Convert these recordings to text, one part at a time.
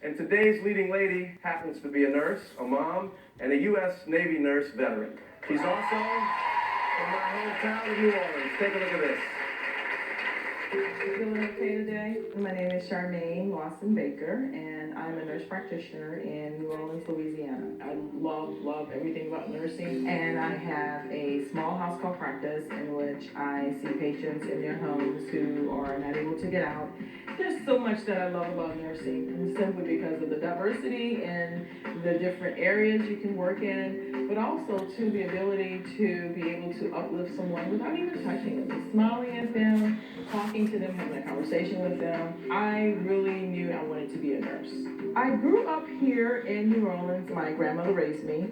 And today's leading lady happens to be a nurse, a mom, and a U.S. Navy nurse veteran. She's also from my hometown of New Orleans. Take a look at this. You feeling okay today? My name is Charmaine Lawson Baker, and I'm a nurse practitioner in New Orleans, Louisiana. I love everything about nursing, and I have a small house call practice in which I see patients in their homes who are not able to get out. There's so much that I love about nursing, and simply because of the diversity and the different areas you can work in, but also to the ability to be able to uplift someone without even touching them, smiling at them, talking to them, having a conversation with them. I really knew I wanted to be a nurse. I grew up here in New Orleans. My grandmother raised me.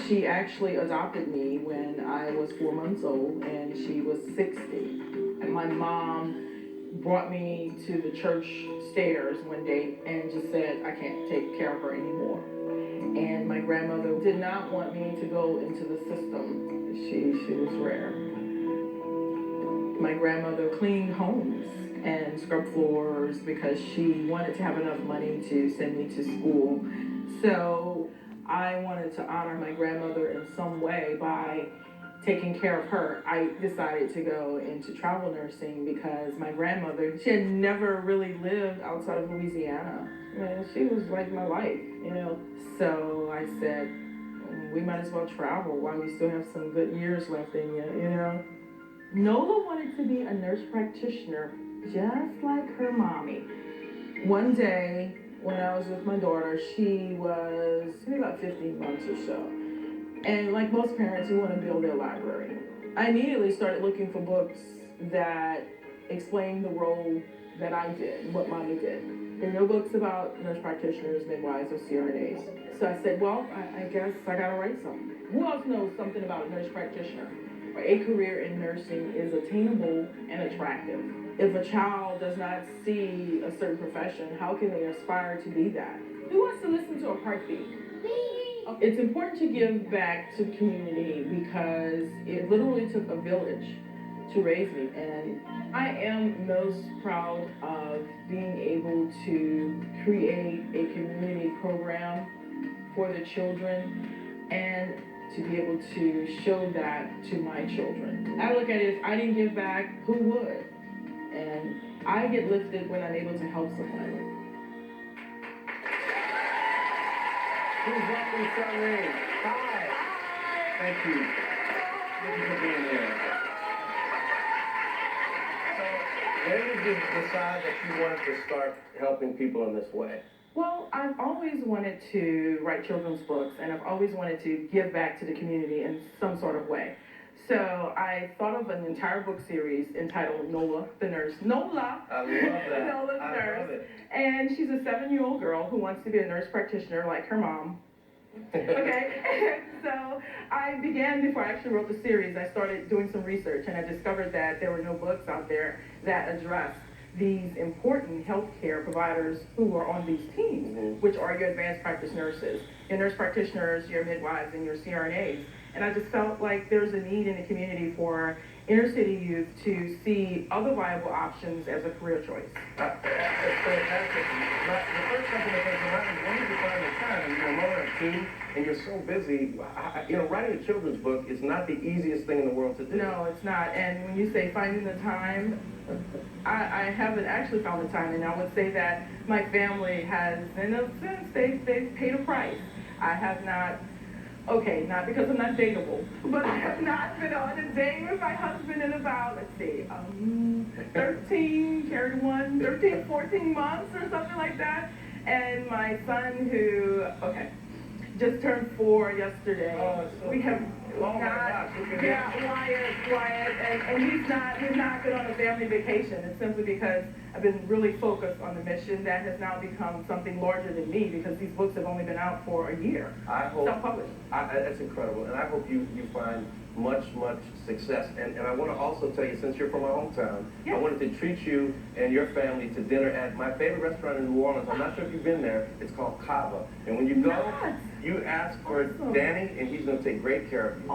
She actually adopted me when I was 4 months old, and she was 60. And my mom brought me to the church stairs one day and just said, I can't take care of her anymore. And my grandmother did not want me to go into the system. She was rare. My grandmother cleaned homes and scrubbed floors because she wanted to have enough money to send me to school. So I wanted to honor my grandmother in some way by taking care of her. I decided to go into travel nursing because my grandmother, she had never really lived outside of Louisiana. Man, she was like my life, you know. So I said, we might as well travel while we still have some good years left in you, you know. Nola wanted to be a nurse practitioner just like her mommy. One day when I was with my daughter, she was maybe about 15 months or so. And like most parents, you want to build their library. I immediately started looking for books that explained the role that I did, what mommy did. There were no books about nurse practitioners, midwives, or CRNAs. So I said, well, I guess I gotta write something. Who else knows something about a nurse practitioner? A career in nursing is attainable and attractive. If a child does not see a certain profession, how can they aspire to be that? Who wants to listen to a heartbeat? It's important to give back to the community because it literally took a village to raise me, and I am most proud of being able to create a community program for the children and to be able to show that to my children. I look at it, if I didn't give back, who would? And I get lifted when I'm able to help someone. Please welcome Charmaine. Hi. Thank you. Thank you for being here. So, when did you decide that you wanted to start helping people in this way? Well, I've always wanted to write children's books, and I've always wanted to give back to the community in some sort of way. So I thought of an entire book series entitled Nola the Nurse. Nola! I love that. Nola the Nurse. Love it. And she's a 7-year-old girl who wants to be a nurse practitioner like her mom. Okay, so I began, before I actually wrote the series, I started doing some research, and I discovered that there were no books out there that addressed these important healthcare providers who are on these teams, which are your advanced practice nurses, your nurse practitioners, your midwives, and your CRNAs. And I just felt like there's a need in the community for inner city youth to see other viable options as a career choice. That's fantastic. But the first couple of things around is when did you find the time? You're a mother of two, and you're so busy. Writing a children's book is not the easiest thing in the world to do. No, it's not. And when you say finding the time, I haven't actually found the time. And I would say that my family has, in a sense, they've paid a price. I have not. Okay, not because I'm not dateable, but I have not been on a date with my husband in about, 13, 14 months or something like that. And my son who, just turned 4 yesterday. We have Wyatt, and we've not been on a family vacation. It's simply because I've been really focused on the mission that has now become something larger than me because these books have only been out for a year. I hope self-published. That's incredible, and I hope you find much success. And I want to also tell you, since you're from my hometown, yes. I wanted to treat you and your family to dinner at my favorite restaurant in New Orleans. I'm not sure if you've been there. It's called Cava, and when you go, you ask for Danny, and he's going to take great care of you. He's a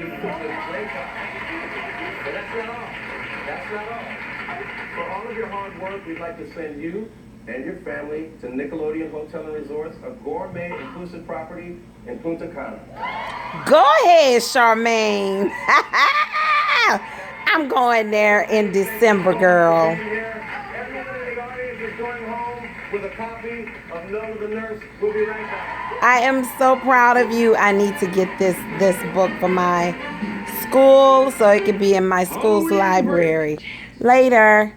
great guy. But that's not all. For all of your hard work, we'd like to send you and your family to Nickelodeon Hotel and Resorts, a gourmet inclusive property in Punta Cana. Go ahead, Charmaine. I'm going there in December, girl. Everyone in the audience is going home with a copy of Nola the Nurse. We'll be right back. I am so proud of you. I need to get this book for my school so it can be in my school's library. Later.